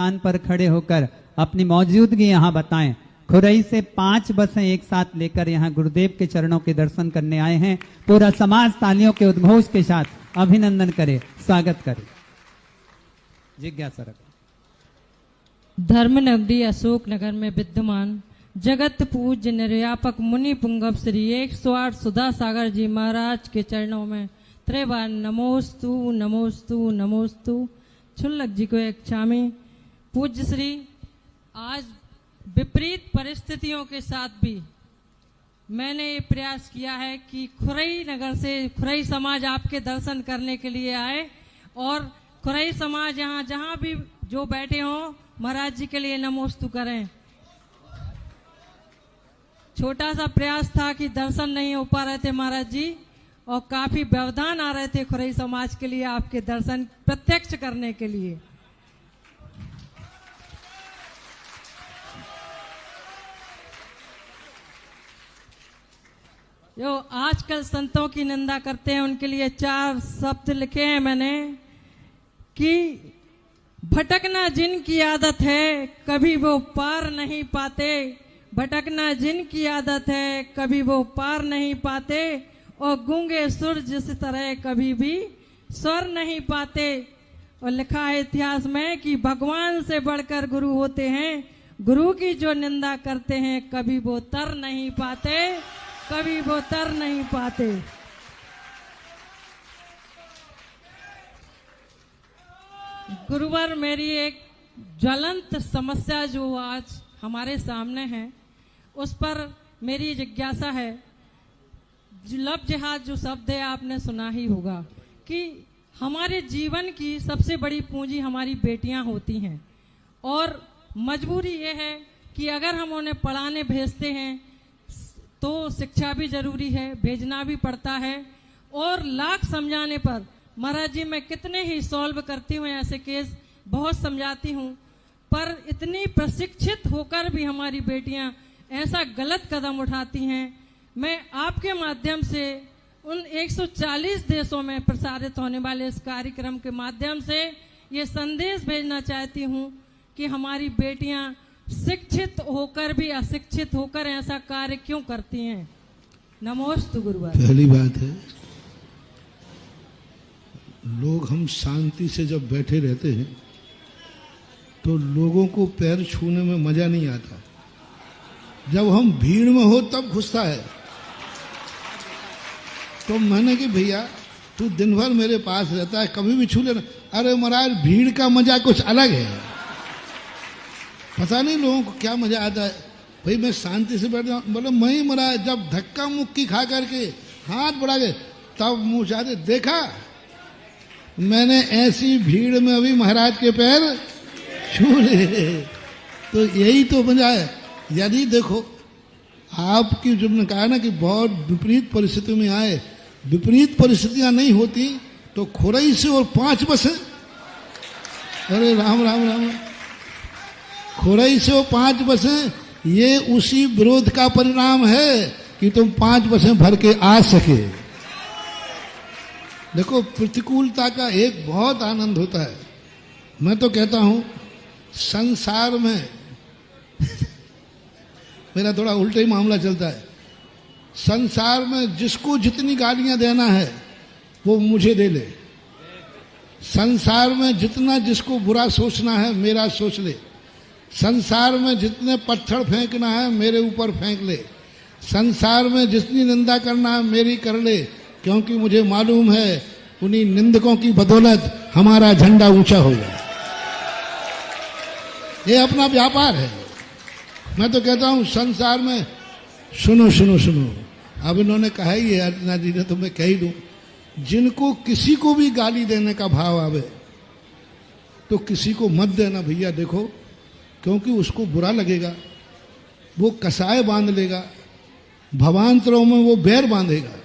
स्थान पर खड़े होकर अपनी मौजूदगी यहाँ बताएं। खुरई से 5 बसें एक साथ लेकर यहाँ गुरुदेव के चरणों के दर्शन करने आए हैं। पूरा समाज तालियों के उद्घोष के साथ अभिनंदन करे, स्वागत करे। जिज्ञासा रखो। धर्म नगरी अशोक नगर में विद्यमान जगत पूज्य निर्व्यापक मुनि पुंगव श्री 108 सुधा सागर जी महाराज के चरणों में त्रिबार नमोस्तु नमोस्तु नमोस्तु। क्षुल्लक जी को एक क्षामी। पूज्य श्री, आज विपरीत परिस्थितियों के साथ भी मैंने ये प्रयास किया है कि खुरई नगर से खुरई समाज आपके दर्शन करने के लिए आए और खुरई समाज यहाँ जहाँ भी जो बैठे हों महाराज जी के लिए नमोस्तु करें। छोटा सा प्रयास था कि दर्शन नहीं हो पा रहे थे महाराज जी, और काफी व्यवधान आ रहे थे खुरई समाज के लिए आपके दर्शन प्रत्यक्ष करने के लिए। जो आजकल संतों की निंदा करते हैं उनके लिए 4 शब्द लिखे हैं मैंने कि भटकना जिनकी आदत है कभी वो पार नहीं पाते, भटकना जिनकी आदत है कभी वो पार नहीं पाते, और गूंगे सुर जिस तरह कभी भी स्वर नहीं पाते। और लिखा है इतिहास में कि भगवान से बढ़कर गुरु होते हैं, गुरु की जो निंदा करते हैं कभी वो तर नहीं पाते, कभी वो तर नहीं पाते। गुरुवर, मेरी एक ज्वलंत समस्या जो आज हमारे सामने है उस पर मेरी जिज्ञासा है। लव जिहाद जो शब्द है आपने सुना ही होगा कि हमारे जीवन की सबसे बड़ी पूंजी हमारी बेटियां होती हैं, और मजबूरी ये है कि अगर हम उन्हें पढ़ाने भेजते हैं तो शिक्षा भी जरूरी है, भेजना भी पड़ता है, और लाख समझाने पर महाराज जी मैं कितने ही सॉल्व करती हूँ ऐसे केस, बहुत समझाती हूँ, पर इतनी प्रशिक्षित होकर भी हमारी बेटियां ऐसा गलत कदम उठाती हैं। मैं आपके माध्यम से उन 140 देशों में प्रसारित होने वाले इस कार्यक्रम के माध्यम से ये संदेश भेजना चाहती हूँ कि हमारी बेटियां शिक्षित होकर भी अशिक्षित होकर ऐसा कार्य क्यों करती हैं। नमोस्तु गुरुवार। पहली बात है, लोग हम शांति से जब बैठे रहते हैं तो लोगों को पैर छूने में मजा नहीं आता, जब हम भीड़ में हो तब घुसता है। तो मैंने कि भैया तू दिन भर मेरे पास रहता है, कभी भी छू लेना। अरे महाराज, भीड़ का मजा कुछ अलग है, पता नहीं लोगों को क्या मजा आता है। भाई मैं शांति से बैठ जाऊं, बोले मैं महाराज जब धक्का मुक्की खा करके हाथ बढ़ा के तब मुंह चाहते देखा, मैंने ऐसी भीड़ में अभी महाराज के पैर छू ले। तो यही तो मजा है। यदि देखो आपकी जो ने कहा ना कि बहुत विपरीत परिस्थितियों में आए, विपरीत परिस्थितियां नहीं होती तो खुरई से और 5 बसें, अरे राम राम राम, खुरई से और 5 बसें, ये उसी विरोध का परिणाम है कि तुम 5 बसें भर के आ सके। देखो प्रतिकूलता का एक बहुत आनंद होता है। मैं तो कहता हूं संसार में मेरा थोड़ा उल्टा ही मामला चलता है। संसार में जिसको जितनी गालियां देना है वो मुझे दे ले, संसार में जितना जिसको बुरा सोचना है मेरा सोच ले, संसार में जितने पत्थर फेंकना है मेरे ऊपर फेंक ले, संसार में जितनी निंदा करना है मेरी कर ले, क्योंकि मुझे मालूम है उन्हीं निंदकों की बदौलत हमारा झंडा ऊंचा होगा। ये अपना व्यापार है। मैं तो कहता हूं संसार में सुनो सुनो सुनो, अब इन्होंने कहा ही है अर्चना जी ने, तो मैं कह ही दूं, जिनको किसी को भी गाली देने का भाव आवे तो किसी को मत देना भैया, देखो, क्योंकि उसको बुरा लगेगा, वो कसाय बांध लेगा, भवांतरों में वो बैर बांधेगा।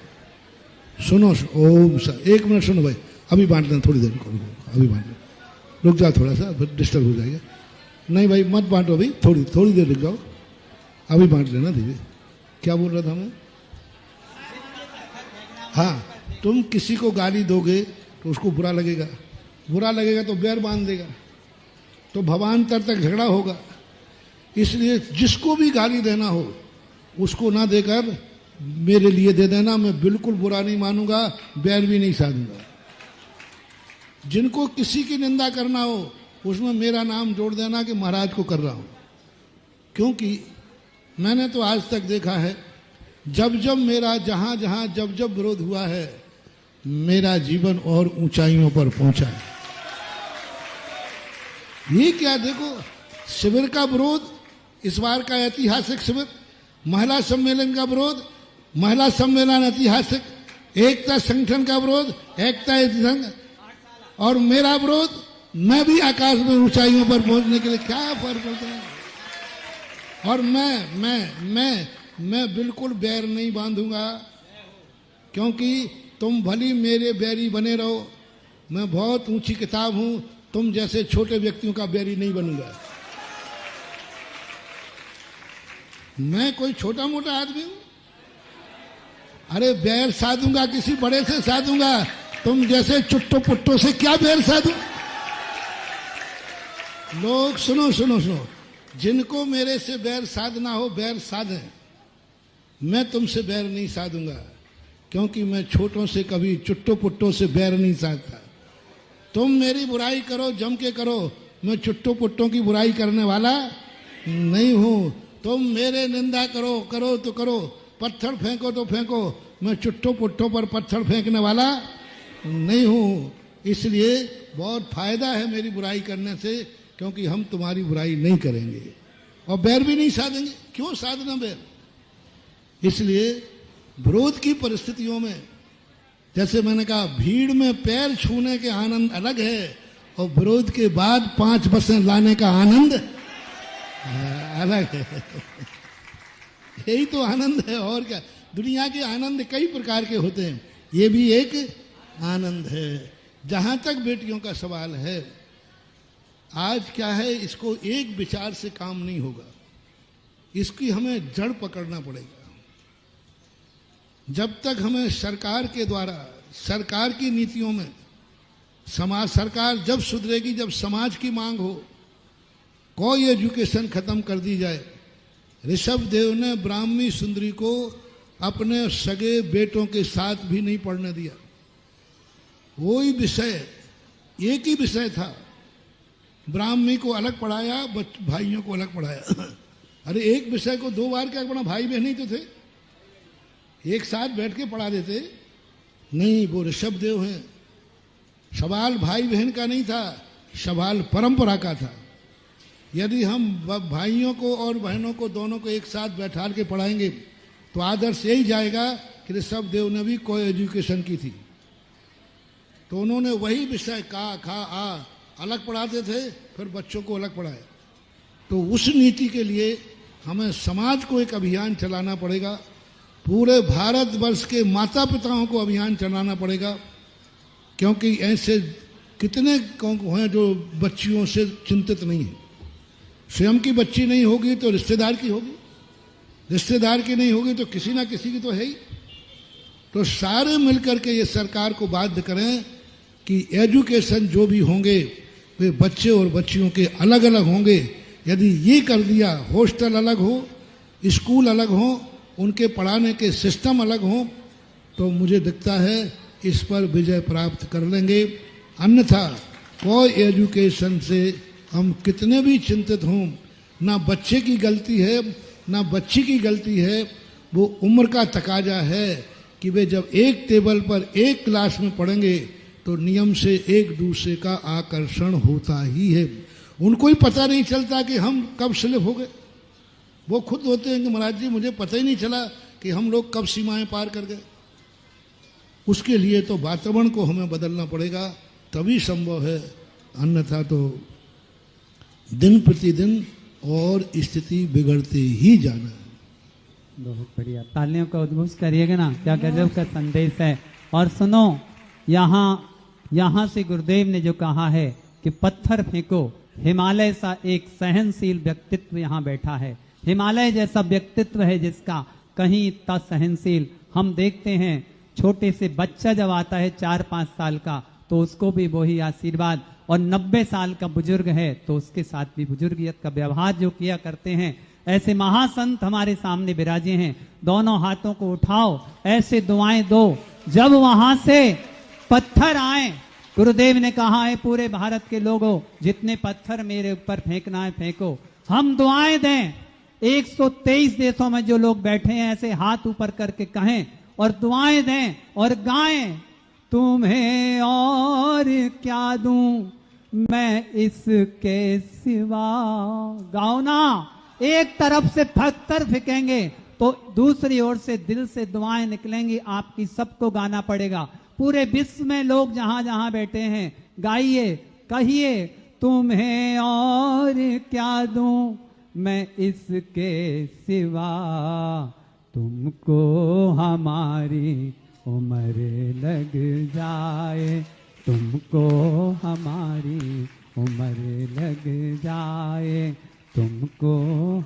सुनो ओम सर, 1 मिनट सुनो भाई, अभी बांट लेना, थोड़ी देर को अभी बांट लेना, रुक जाओ थोड़ा सा, फिर डिस्टर्ब हो जाएगा। नहीं भाई मत बांटो भाई, थोड़ी देर रुक जाओ, अभी बांट लेना दीदी। क्या बोल रहा था मैं? हाँ, तुम किसी को गाली दोगे तो उसको बुरा लगेगा, बुरा लगेगा तो बैर बांध देगा। तो भवान्तर तक झगड़ा होगा। इसलिए जिसको भी गाली देना हो उसको ना देकर मेरे लिए दे देना, मैं बिल्कुल बुरा नहीं मानूंगा, बैर भी नहीं साधूंगा। जिनको किसी की निंदा करना हो उसमें मेरा नाम जोड़ देना कि महाराज को कर रहा हूं, क्योंकि मैंने तो आज तक देखा है जब जब मेरा जहां जहां जब जब विरोध हुआ है मेरा जीवन और ऊंचाइयों पर पहुंचा है। ये क्या देखो, शिविर का विरोध, इस बार का ऐतिहासिक शिविर, महिला सम्मेलन का विरोध, महिला सम्मेलन ऐतिहासिक, एकता संगठन का विरोध, एकता संघ, और मेरा विरोध, मैं भी आकाश में ऊंचाइयों पर पहुंचने के लिए, क्या फर्क पड़ता है। और मैं बिल्कुल बैर नहीं बांधूंगा, क्योंकि तुम भली मेरे बैरी बने रहो, मैं बहुत ऊंची किताब हूं, तुम जैसे छोटे व्यक्तियों का बैरी नहीं बनूंगा। मैं कोई छोटा मोटा आदमी हूं? अरे बैर साधूंगा किसी बड़े से साधूंगा, तुम जैसे चुट्टो पुट्टो से क्या बैर साधू। लोग सुनो सुनो सुनो, जिनको मेरे से बैर साधना हो बैर साधें, मैं तुमसे बैर नहीं साधूंगा, क्योंकि मैं छोटों से कभी चुट्टो पुट्टो से बैर नहीं साधता। तुम मेरी बुराई करो, जम के करो, मैं चुट्टो पुट्टों की बुराई करने वाला नहीं हूं। तुम मेरे निंदा करो, करो तो करो, पत्थर फेंको तो फेंको, मैं चुट्टो पुट्टो पर पत्थर फेंकने वाला नहीं हूं। इसलिए बहुत फायदा है मेरी बुराई करने से, क्योंकि हम तुम्हारी बुराई नहीं करेंगे और बैर भी नहीं साधेंगे। क्यों साधना बैर? इसलिए विरोध की परिस्थितियों में, जैसे मैंने कहा, भीड़ में पैर छूने के आनंद अलग है और विरोध के बाद 5 बसें लाने का आनंद अलग है। यही तो आनंद है, और क्या। दुनिया के आनंद कई प्रकार के होते हैं, ये भी एक आनंद है। जहां तक बेटियों का सवाल है, आज क्या है, इसको एक विचार से काम नहीं होगा, इसकी हमें जड़ पकड़ना पड़ेगा। जब तक हमें सरकार के द्वारा, सरकार की नीतियों में, समाज, सरकार जब सुधरेगी जब समाज की मांग हो, कोई एजुकेशन खत्म कर दी जाए। ऋषभ देव ने ब्राह्मी सुंदरी को अपने सगे बेटों के साथ भी नहीं पढ़ने दिया। वही विषय, एक ही विषय था, ब्राह्मी को अलग पढ़ाया, भाइयों को अलग पढ़ाया। अरे एक विषय को 2 बार क्या पढ़ा, भाई बहन ही तो थे, एक साथ बैठ के पढ़ा देते। नहीं, वो ऋषभ देव हैं। सवाल भाई बहन का नहीं था, सवाल परंपरा का था। यदि हम भाइयों को और बहनों को दोनों को एक साथ बैठा के पढ़ाएंगे तो आदर्श यही जाएगा कि ऋषभ देव ने भी कोई एजुकेशन की थी, तो उन्होंने वही विषय का, खा, आ अलग पढ़ाते थे, फिर बच्चों को अलग पढ़ाए। तो उस नीति के लिए हमें समाज को एक अभियान चलाना पड़ेगा, पूरे भारतवर्ष के माता पिताओं को अभियान चलाना पड़ेगा, क्योंकि ऐसे कितने हैं जो बच्चियों से चिंतित नहीं है। स्वयं की बच्ची नहीं होगी तो रिश्तेदार की होगी, रिश्तेदार की नहीं होगी तो किसी ना किसी की तो है ही। तो सारे मिलकर के ये सरकार को बाध्य करें कि एजुकेशन जो भी होंगे वे बच्चे और बच्चियों के अलग अलग होंगे। यदि ये कर दिया, हॉस्टल अलग हो, स्कूल अलग हो, उनके पढ़ाने के सिस्टम अलग हो, तो मुझे दिखता है इस पर विजय प्राप्त कर लेंगे। अन्यथा कोई एजुकेशन से हम कितने भी चिंतित हों, ना बच्चे की गलती है ना बच्ची की गलती है, वो उम्र का तकाजा है कि वे जब एक टेबल पर एक क्लास में पढ़ेंगे तो नियम से एक दूसरे का आकर्षण होता ही है। उनको ही पता नहीं चलता कि हम कब स्लिप हो गए। वो खुद होते हैं कि महाराज जी मुझे पता ही नहीं चला कि हम लोग कब सीमाएं पार कर गए। उसके लिए तो वातावरण को हमें बदलना पड़ेगा, तभी संभव है, अन्यथा तो दिन प्रतिदिन और स्थिति बिगड़ते ही जाना है। बहुत बढ़िया, तालियों का उद्घोष करिएगा ना, क्या गजब का संदेश है। और सुनो, यहाँ से गुरुदेव ने जो कहा है कि पत्थर फेंको, हिमालय सा एक सहनशील व्यक्तित्व यहाँ बैठा है। हिमालय जैसा व्यक्तित्व है जिसका, कहीं इतना सहनशील। हम देखते हैं छोटे से बच्चा जब आता है 4-5 साल का, तो उसको भी वही आशीर्वाद और 90 साल का बुजुर्ग है तो उसके साथ भी बुजुर्गियत का व्यवहार जो किया करते हैं, ऐसे महासंत हमारे सामने विराजे हैं। दोनों हाथों को उठाओ, ऐसे दुआएं दो। जब वहां से पत्थर आए, गुरुदेव ने कहा है पूरे भारत के लोगों, जितने पत्थर मेरे ऊपर फेंकना है फेंको, हम दुआएं दें। 123 देशों में जो लोग बैठे हैं ऐसे हाथ ऊपर करके कहें और दुआएं दें और गाएं, तुम्हें और क्या दूं मैं इसके सिवा। गाओ ना। एक तरफ से पत्थर फेंकेंगे तो दूसरी ओर से दिल से दुआएं निकलेंगी, आपकी सबको गाना पड़ेगा। पूरे विश्व में लोग जहां जहां बैठे हैं गाइए, कहिए, तुम्हें और क्या दूं मैं इसके सिवा, तुमको हमारी उम्र लग जाए, तुमको हमारी उम्र लग जाए, तुमको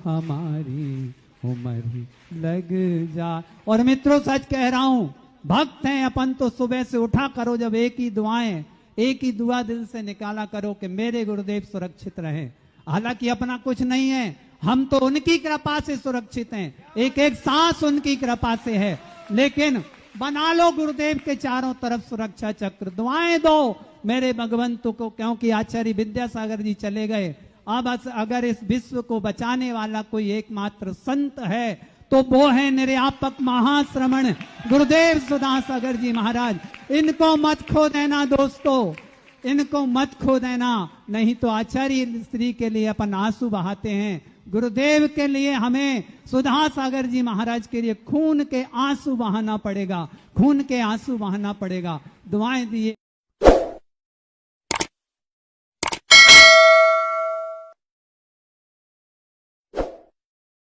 हमारी उम्र लग जाए। और मित्रों सच कह रहा हूं, भक्त हैं अपन तो सुबह से उठा करो जब एक ही दुआएं, एक ही दुआ दिल से निकाला करो कि मेरे गुरुदेव सुरक्षित रहे। हालांकि अपना कुछ नहीं है, हम तो उनकी कृपा से सुरक्षित हैं, एक एक सांस उनकी कृपा से है। लेकिन बना लो गुरुदेव के चारों तरफ सुरक्षा चक्र, दुआएं दो मेरे भगवंतों को, क्योंकि आचार्य विद्यासागर जी चले गए। अब अगर इस विश्व को बचाने वाला कोई एकमात्र संत है तो वो है निर्यापक महाश्रमण गुरुदेव सुधासागर जी महाराज। इनको मत खो देना दोस्तों, इनको मत खो देना, नहीं तो आचार्य श्री के लिए अपन आंसू बहाते हैं, गुरुदेव के लिए हमें सुधासागर जी महाराज के लिए खून के आंसू बहाना पड़ेगा, खून के आंसू बहाना पड़ेगा। दुआएं दिए।